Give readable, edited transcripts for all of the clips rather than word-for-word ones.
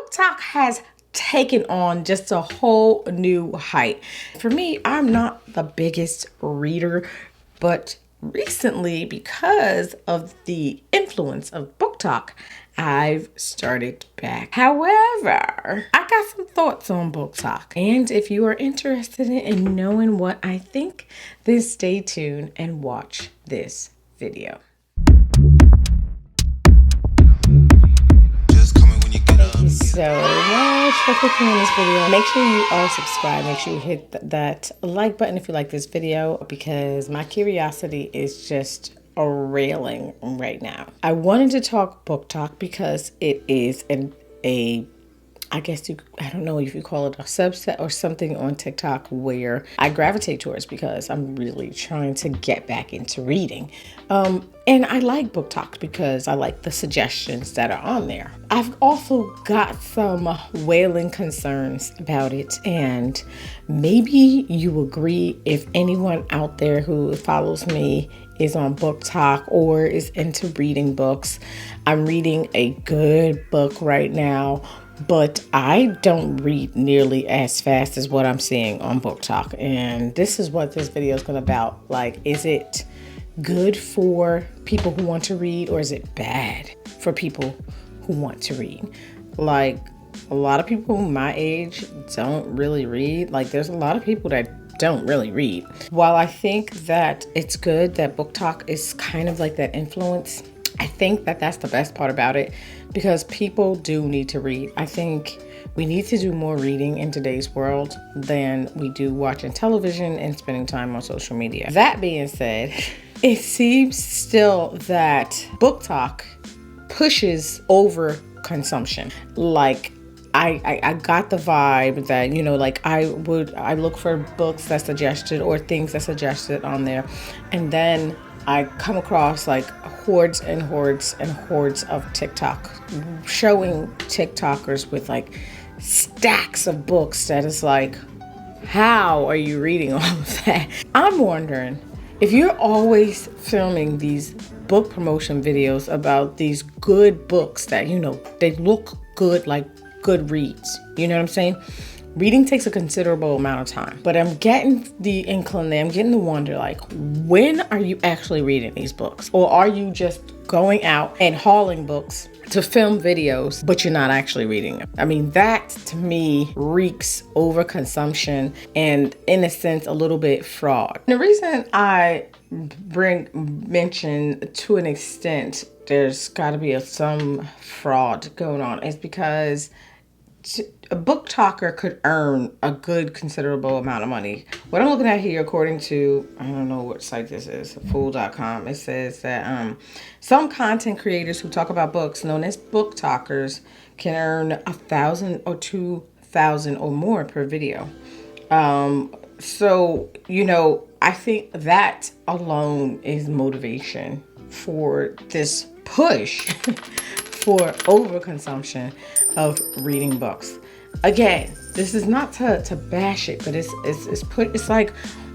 Booktok has taken on just a whole new height. For me, I'm not the biggest reader, but recently, because of the influence of Booktok, I've started back. However, I got some thoughts on Booktok. And if you are interested in knowing what I think, then stay tuned and watch this video. Thank you so much for clicking on this video. Make sure you are subscribed. Make sure you hit that like button if you like this video, because my curiosity is just railing right now. I wanted to talk Booktok because it is I don't know if you call it a subset or something on TikTok where I gravitate towards because I'm really trying to get back into reading. And I like Booktok because I like the suggestions that are on there. I've also got some wailing concerns about it, and maybe you agree if anyone out there who follows me is on Booktok or is into reading books. I'm reading a good book right now, but I don't read nearly as fast as what I'm seeing on Booktok. And this is what this video is going to about. Like, is it good for people who want to read, or is it bad for people who want to read? Like, a lot of people my age don't really read. Like, there's a lot of people that don't really read. While I think that it's good that Booktok is kind of like that influence, I think that that's the best part about it, because people do need to read. I think we need to do more reading in today's world than we do watching television and spending time on social media. That being said, it seems still that Booktok pushes over consumption. Like, I got the vibe that, you know, like I look for books that suggested or things that suggested on there, and then I come across like hordes and hordes and hordes of TikTok showing TikTokers with like stacks of books that is like, how are you reading all of that? I'm wondering if you're always filming these book promotion videos about these good books that, you know, they look good, like good reads. You know what I'm saying? Reading takes a considerable amount of time, but I'm getting the inkling, I'm getting the wonder, like, when are you actually reading these books? Or are you just going out and hauling books to film videos, but you're not actually reading them? I mean, that to me reeks overconsumption and, in a sense, a little bit fraud. And the reason I mention to an extent there's got to be some fraud going on is because a Booktoker could earn a good considerable amount of money. What I'm looking at here, according to, I don't know what site this is, fool.com, it says that some content creators who talk about books, known as Booktokers, can earn $1,000 or $2,000 or more per video. So, you know, I think that alone is motivation for this push for overconsumption of reading books. Again, this is not to bash it, but it's like,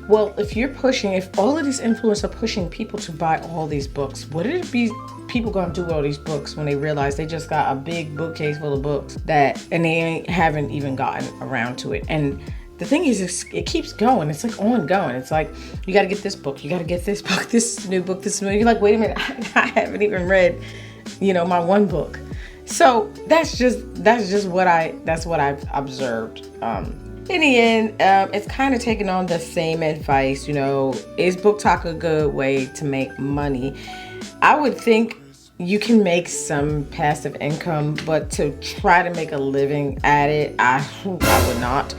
well, if all of these influencers are pushing people to buy all these books, what would it be people gonna do with all these books when they realize they just got a big bookcase full of books and they haven't even gotten around to it? And the thing is, it keeps going. It's like ongoing. It's like, you got to get this book. You got to get this book, this new book, this new. You're like, wait a minute, I haven't even read, you know, my one book. So that's what I've observed. In the end, it's kind of taking on the same advice. You know, is Booktok a good way to make money? I would think you can make some passive income, but to try to make a living at it, I would not.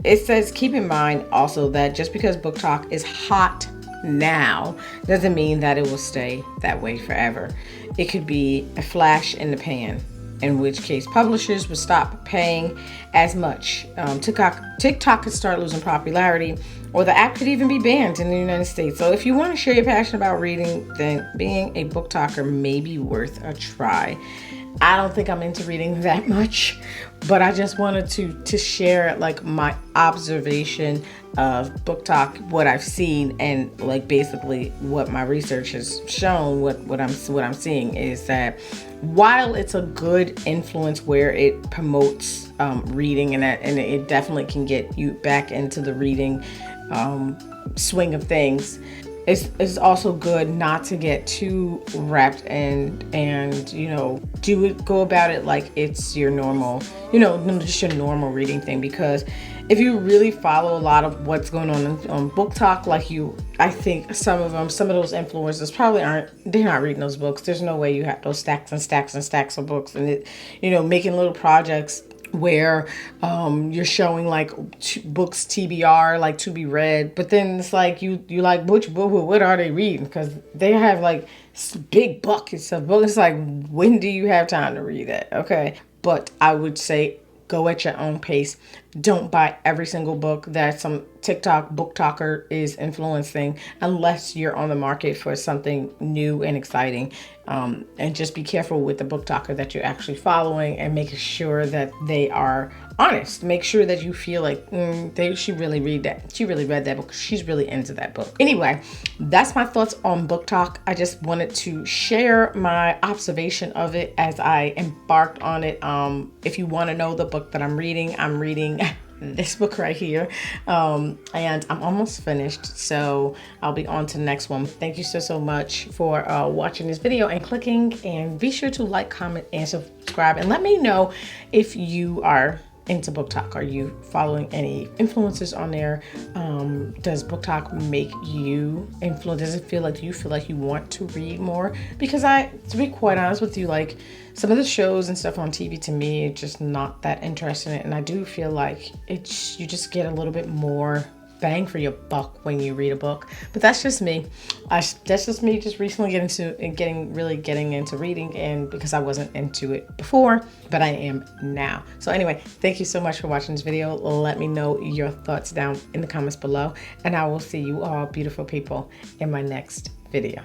It says, keep in mind also that just because Booktok is hot now doesn't mean that it will stay that way forever. It could be a flash in the pan, in which case publishers would stop paying as much. TikTok could start losing popularity, or the app could even be banned in the United States. So if you want to share your passion about reading, then being a Booktoker may be worth a try. I don't think I'm into reading that much, but I just wanted to share like my observation of Booktok, what I've seen, and like basically what my research has shown. What I'm seeing is that while it's a good influence where it promotes reading, and it definitely can get you back into the reading swing of things, it's also good not to get too wrapped and go about it like it's your normal, just your normal reading thing. Because if you really follow a lot of what's going on Booktok, I think some of those influencers probably they're not reading those books. There's no way you have those stacks and stacks and stacks of books, and making little projects where you're showing like books TBR, like to be read, but then it's like you like, what are they reading? Because they have like big buckets of books. It's like, when do you have time to read that? Okay, but I would say go at your own pace. Don't buy every single book that some TikTok booktalker is influencing unless you're on the market for something new and exciting. And just be careful with the booktalker that you're actually following, and make sure that they are honest. Make sure that you feel like she really read that. She really read that book. She's really into that book. Anyway, that's my thoughts on Booktok. I just wanted to share my observation of it as I embarked on it. If you want to know the book that I'm reading this book right here, and I'm almost finished, so I'll be on to the next one. Thank you so much for watching this video and clicking, and be sure to like, comment, and subscribe, and let me know if you are into Booktok. Are you following any influencers on there? Does Booktok make you influence? Does it feel like you want to read more? Because to be quite honest with you, like some of the shows and stuff on TV, to me, it's just not that interested in it. And I do feel like you just get a little bit more bang for your buck when you read a book. But that's just me. That's just me just recently getting into reading, and because I wasn't into it before, but I am now. So anyway, thank you so much for watching this video. Let me know your thoughts down in the comments below, and I will see you all beautiful people in my next video.